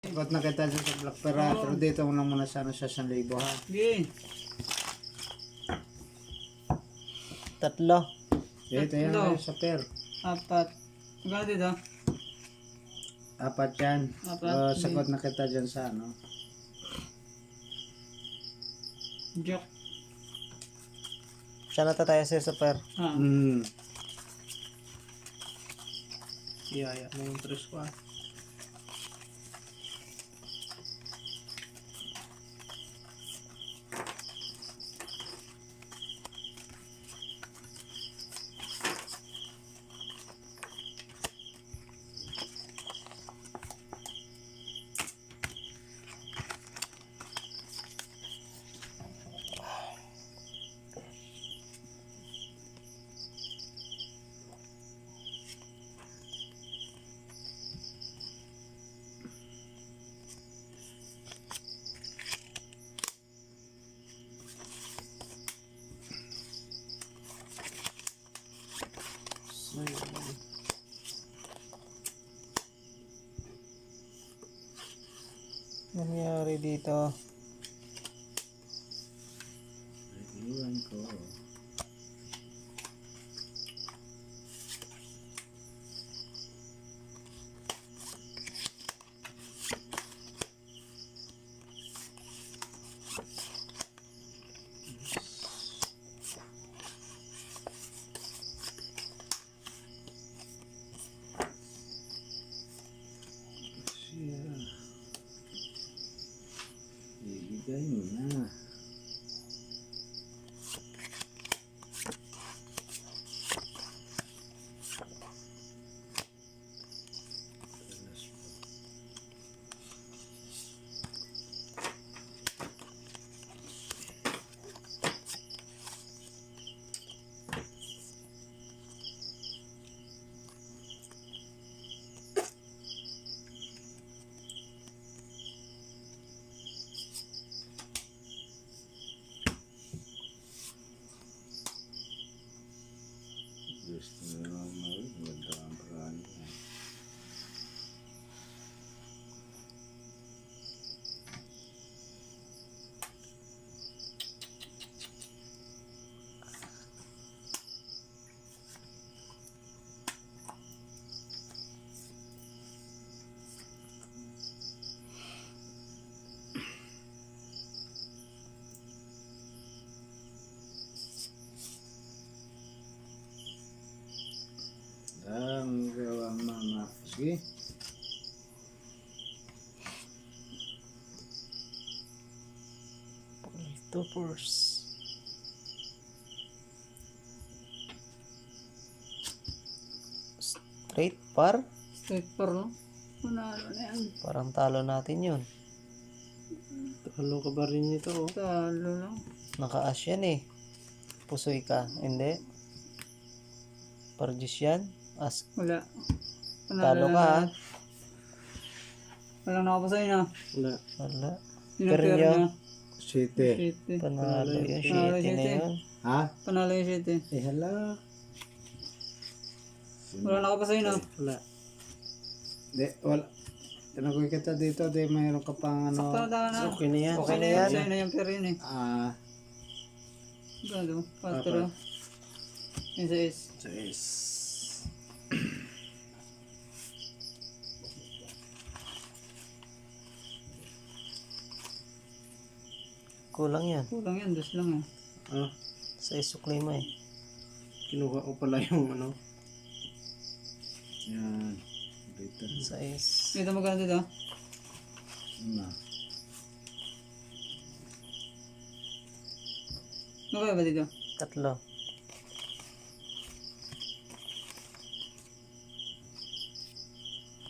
Ikot na kita dyan sa Black Pera. Oo. Pero dito mo lang muna sana sa 1,000 ha. Sige. Tatlo. Dito yan Tatlo. sa pair. 4. Magkano dito? 4 yan. Apat. Sagot na kita dyan sa ano. Joke. Siya na tayo sa super. Ha. Iyaya mo yung 3 ko. Nangyari dito. Iwan ko. Ibigay mo na. Gusto na lang maganda ang paraan yan. Ang gawang mga sige. Toppers. Straight par. Straight par, no? Manalo na yan. Parang talo natin yun. Talo ka ba rin nito? Talo lang. Naka-ash yan eh. Pusoy ka. Hindi. Parjis yan. As. Wala. Talo ka ha. Walang nakapasay na. Wala. Wala. Yun ang Pero pair niya. niya. City. Shitty. Panalo yun. Panalo Shitty na shitty. yun. Ha? Panalo yung shitty. Hala. Walang nakapasay na. Wala. Di, wala. Tinagoy kita dito, di mayroon ka pang ano. Sakto na tayo na. Okay na yan. Okay na yan. yan. Sa'yo na yung pair yun eh. Gado. 4. Yung sa is. So is. Kulang yan. Kulang yan. 2 lang eh. Sa isuklay mo eh. Kinuha ko pala yung ano. Yan. Dito. Sa is. Dito magkano dito? Na. Ano kaya ba dito? Tatlo.